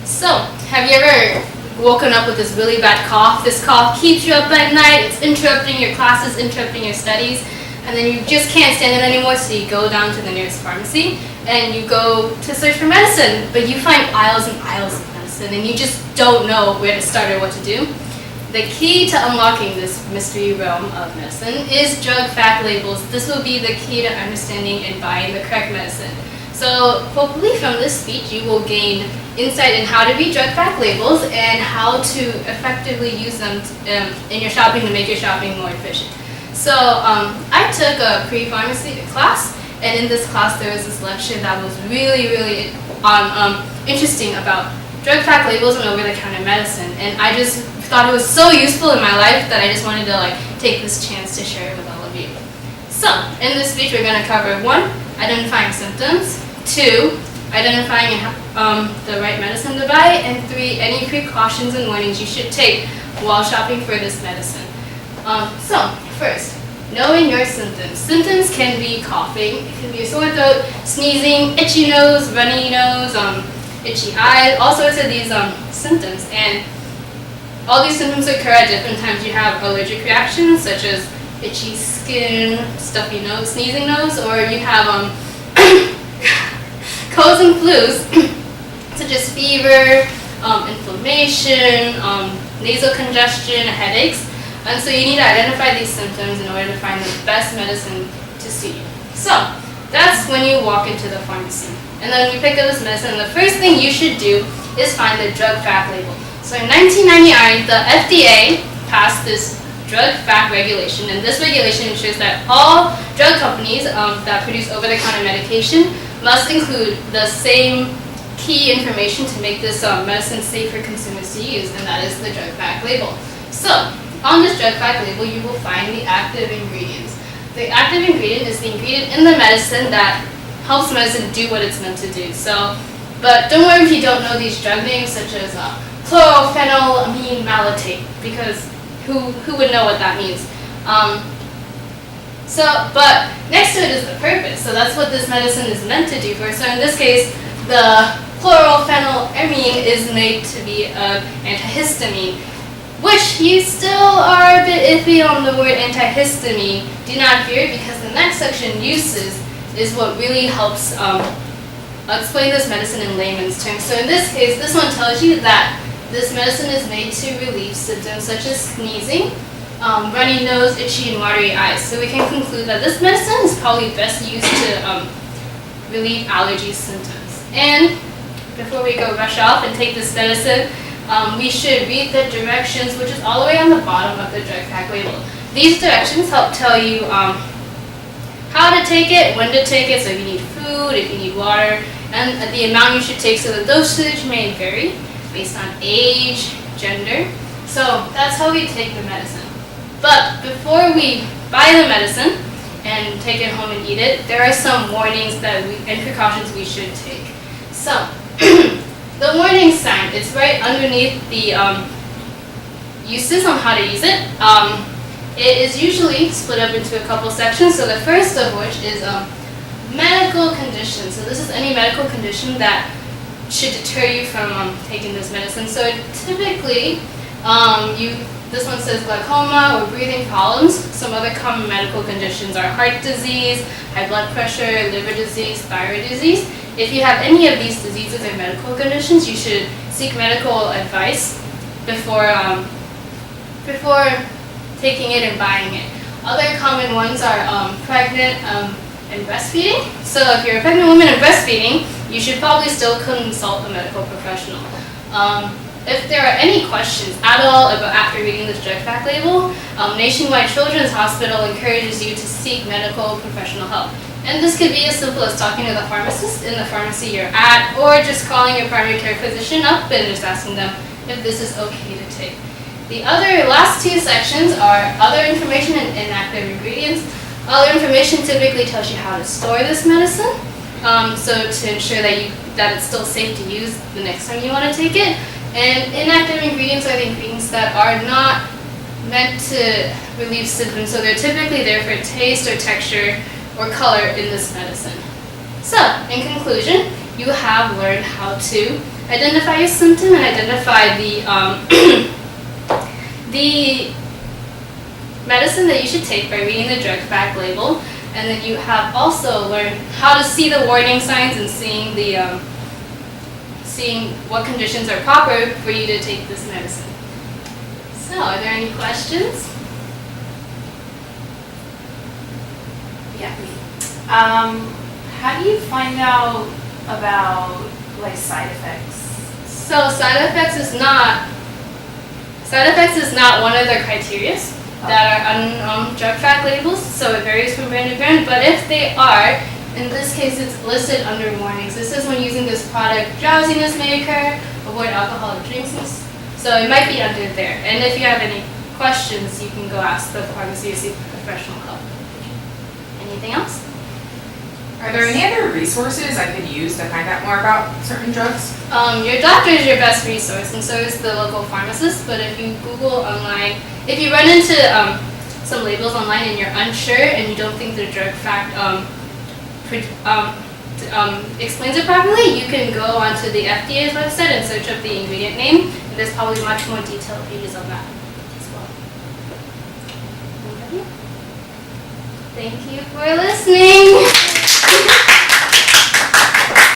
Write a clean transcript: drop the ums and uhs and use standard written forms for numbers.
So, have you ever woken up with this really bad cough? This cough keeps you up at night, it's interrupting your classes, interrupting your studies, and then you just can't stand it anymore, so you go down to the nearest pharmacy and you go to search for medicine, but you find aisles and aisles of medicine and you just don't know where to start or what to do. The key to unlocking this mystery realm of medicine is drug fact labels. This will be the key to understanding and buying the correct medicine. So hopefully from this speech you will gain insight in how to read drug fact labels and how to effectively use them in your shopping to make your shopping more efficient. So I took a pre-pharmacy class, and in this class there was this lecture that was really interesting about drug fact labels and over-the-counter medicine, and I just thought it was so useful in my life that I just wanted to take this chance to share it with all of you. So in this speech we're going to cover 1, identifying symptoms, 2, identifying the right medicine to buy, and 3, any precautions and warnings you should take while shopping for this medicine. So first, knowing your symptoms. Symptoms can be coughing, it can be a sore throat, sneezing, itchy nose, runny nose, itchy eyes, all sorts of these symptoms. And all these symptoms occur at different times. You have allergic reactions such as itchy skin, stuffy nose, sneezing nose, or you have colds and flus such as fever, inflammation, nasal congestion, headaches. And so you need to identify these symptoms in order to find the best medicine to suit you. So that's when you walk into the pharmacy. And then when you pick up this medicine, the first thing you should do is find the drug fact label. So in 1999, the FDA passed this drug fact regulation, and this regulation ensures that all drug companies that produce over-the-counter medication must include the same key information to make this medicine safe for consumers to use, and that is the drug fact label. So on this drug fact label, you will find the active ingredients. The active ingredient is the ingredient in the medicine that helps medicine do what it's meant to do. So, but don't worry if you don't know these drug names such as chlorophenylamine malate, because who would know what that means? But next to it is the purpose. So that's what this medicine is meant to do for. So in this case, the chlorophenylamine is made to be an antihistamine, which you still are a bit iffy on the word antihistamine. Do not fear, because the next section, uses, is what really helps explain this medicine in layman's terms. So in this case, this one tells you that this medicine is made to relieve symptoms such as sneezing, runny nose, itchy and watery eyes. So we can conclude that this medicine is probably best used to relieve allergy symptoms. And before we go rush off and take this medicine, we should read the directions, which is all the way on the bottom of the drug fact label. These directions help tell you how to take it, when to take it, so if you need food, if you need water, and the amount you should take. So the dosage may vary based on age, gender. So that's how we take the medicine. But before we buy the medicine and take it home and eat it, there are some warnings and precautions we should take. So the warning sign, it's right underneath the uses on how to use it. It is usually split up into a couple sections. So the first of which is medical conditions. So this is any medical condition that should deter you from taking this medicine. So typically, this one says glaucoma or breathing problems. Some other common medical conditions are heart disease, high blood pressure, liver disease, thyroid disease. If you have any of these diseases or medical conditions, you should seek medical advice before taking it and buying it. Other common ones are pregnant and breastfeeding. So if you're a pregnant woman and breastfeeding, you should probably still consult a medical professional. If there are any questions at all about after reading this drug fact label, Nationwide Children's Hospital encourages you to seek medical professional help. And this could be as simple as talking to the pharmacist in the pharmacy you're at, or just calling your primary care physician up and just asking them if this is okay to take. The last 2 sections are other information and inactive ingredients. Other information typically tells you how to store this medicine, so to ensure that it's still safe to use the next time you want to take it. And inactive ingredients are the ingredients that are not meant to relieve symptoms, so they're typically there for taste or texture or color in this medicine. So, in conclusion, you have learned how to identify your symptom and identify the the medicine that you should take by reading the drug fact label, and then you have also learned how to see the warning signs and seeing the seeing what conditions are proper for you to take this medicine. So, are there any questions? Yeah, me. How do you find out about like side effects? So side effects is not one of the criteria that are on drug fact labels, so it varies from brand to brand, but if they are, in this case it's listed under warnings. This is when using this product, drowsiness may occur, avoid alcoholic drinks, so it might be under there. And if you have any questions, you can go ask the pharmacy to seek professional help. Anything else? Are there any other resources I could use to find out more about certain drugs? Your doctor is your best resource, and so is the local pharmacist. But if you Google online, if you run into some labels online and you're unsure and you don't think the drug fact explains it properly, you can go onto the FDA's website and search up the ingredient name. And there's probably much more detailed pages on that as well. Anybody? Thank you for listening.